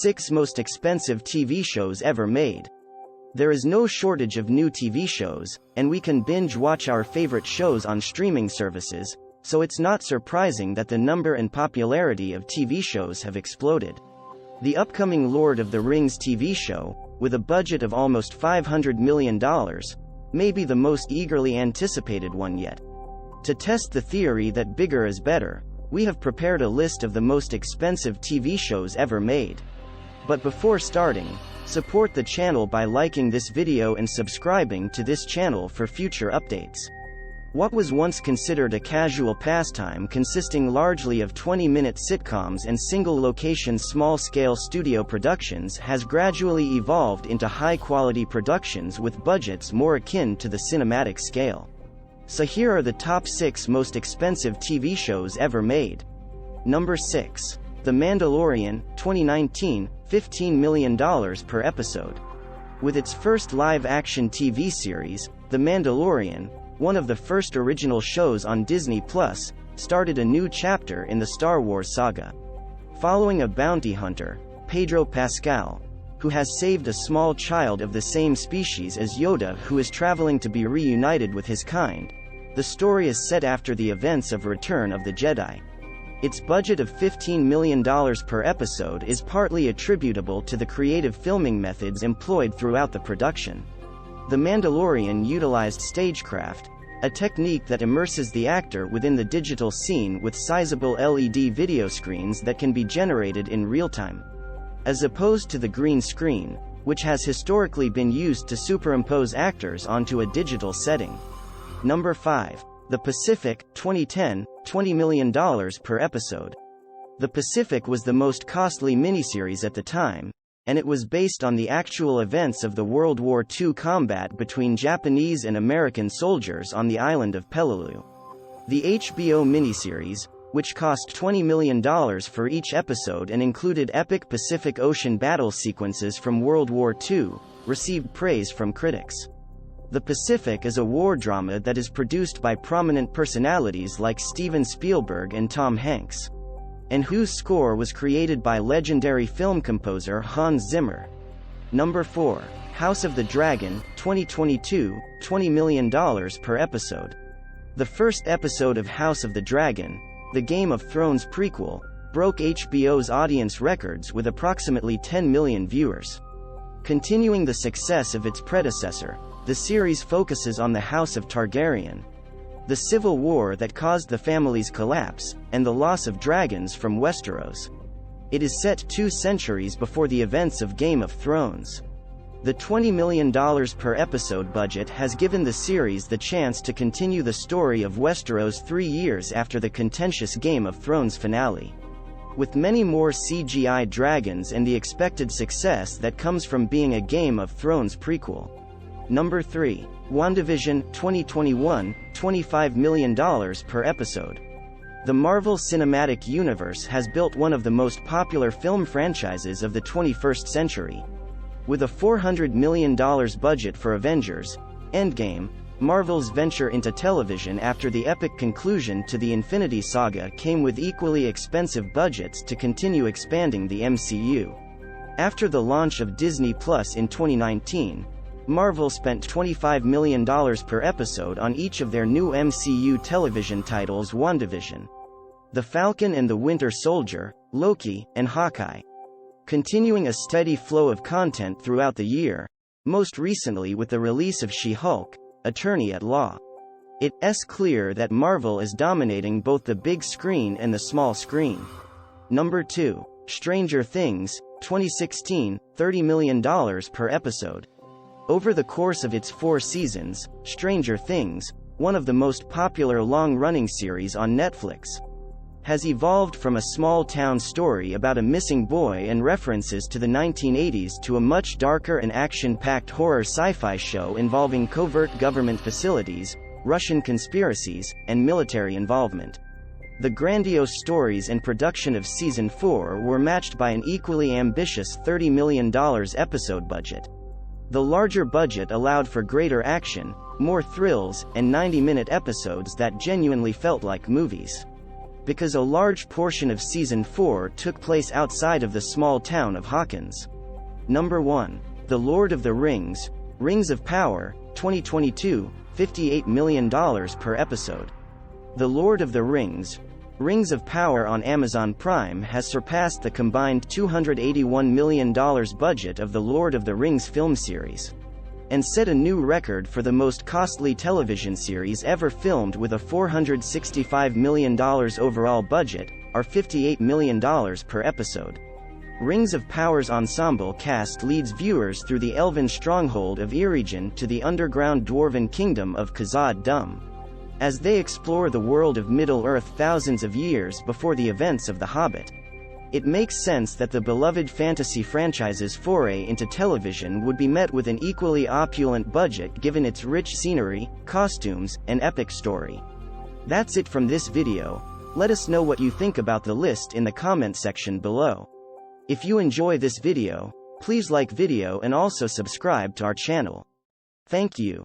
6 most expensive TV shows ever made. There is no shortage of new TV shows, and we can binge watch our favorite shows on streaming services, so it's not surprising that the number and popularity of TV shows have exploded. The upcoming Lord of the Rings TV show, with a budget of almost $500 million, may be the most eagerly anticipated one yet. To test the theory that bigger is better, we have prepared a list of the most expensive TV shows ever made. But before starting, support the channel by liking this video and subscribing to this channel for future updates. What was once considered a casual pastime consisting largely of 20-minute sitcoms and single-location small-scale studio productions has gradually evolved into high-quality productions with budgets more akin to the cinematic scale. So here are the top 6 most expensive TV shows ever made. Number 6. The Mandalorian, 2019, $15 million per episode. With its first live-action TV series, The Mandalorian, one of the first original shows on Disney+, started a new chapter in the Star Wars saga. Following a bounty hunter, Pedro Pascal, who has saved a small child of the same species as Yoda who is traveling to be reunited with his kind, the story is set after the events of Return of the Jedi. Its budget of $15 million per episode is partly attributable to the creative filming methods employed throughout the production. The Mandalorian utilized stagecraft, a technique that immerses the actor within the digital scene with sizable LED video screens that can be generated in real time. As opposed to the green screen, which has historically been used to superimpose actors onto a digital setting. Number 5. The Pacific, 2010, $20 million per episode. The Pacific was the most costly miniseries at the time, and it was based on the actual events of the World War II combat between Japanese and American soldiers on the island of Peleliu. The HBO miniseries, which cost $20 million for each episode and included epic Pacific Ocean battle sequences from World War II, received praise from critics. The Pacific is a war drama that is produced by prominent personalities like Steven Spielberg and Tom Hanks, and whose score was created by legendary film composer Hans Zimmer. Number 4. House of the Dragon, 2022, $20 million per episode. The first episode of House of the Dragon, the Game of Thrones prequel, broke HBO's audience records with approximately 10 million viewers. Continuing the success of its predecessor, the series focuses on the House of Targaryen, the civil war that caused the family's collapse, and the loss of dragons from Westeros. It is set 2 centuries before the events of Game of Thrones. The $20 million per episode budget has given the series the chance to continue the story of Westeros 3 years after the contentious Game of Thrones finale. With many more CGI dragons and the expected success that comes from being a Game of Thrones prequel. Number 3. WandaVision, 2021, $25 million per episode. The Marvel Cinematic Universe has built one of the most popular film franchises of the 21st century. With a $400 million budget for Avengers: Endgame, Marvel's venture into television after the epic conclusion to the Infinity Saga came with equally expensive budgets to continue expanding the MCU. After the launch of Disney Plus in 2019, Marvel spent $25 million per episode on each of their new MCU television titles: WandaVision, The Falcon and the Winter Soldier, Loki, and Hawkeye. Continuing a steady flow of content throughout the year, most recently with the release of She-Hulk, Attorney at Law. It's clear that Marvel is dominating both the big screen and the small screen. Number 2. Stranger Things, 2016, $30 million per episode. Over the course of its 4 seasons, Stranger Things, one of the most popular long-running series on Netflix, has evolved from a small-town story about a missing boy and references to the 1980s to a much darker and action-packed horror sci-fi show involving covert government facilities, Russian conspiracies, and military involvement. The grandiose stories and production of Season 4 were matched by an equally ambitious $30 million episode budget. The larger budget allowed for greater action, more thrills, and 90-minute episodes that genuinely felt like movies. because a large portion of Season 4 took place outside of the small town of Hawkins. Number 1. The Lord of the Rings, Rings of Power, 2022, $58 million per episode. The Lord of the Rings, Rings of Power on Amazon Prime has surpassed the combined $281 million budget of the Lord of the Rings film series, and set a new record for the most costly television series ever filmed with a $465 million overall budget, or $58 million per episode. Rings of Power's ensemble cast leads viewers through the elven stronghold of Eregion to the underground dwarven kingdom of Khazad-dûm, as they explore the world of Middle-earth thousands of years before the events of The Hobbit. It makes sense that the beloved fantasy franchise's foray into television would be met with an equally opulent budget given its rich scenery, costumes, and epic story. That's it from this video. Let us know what you think about the list in the comment section below. If you enjoy this video, please like video and also subscribe to our channel. Thank you.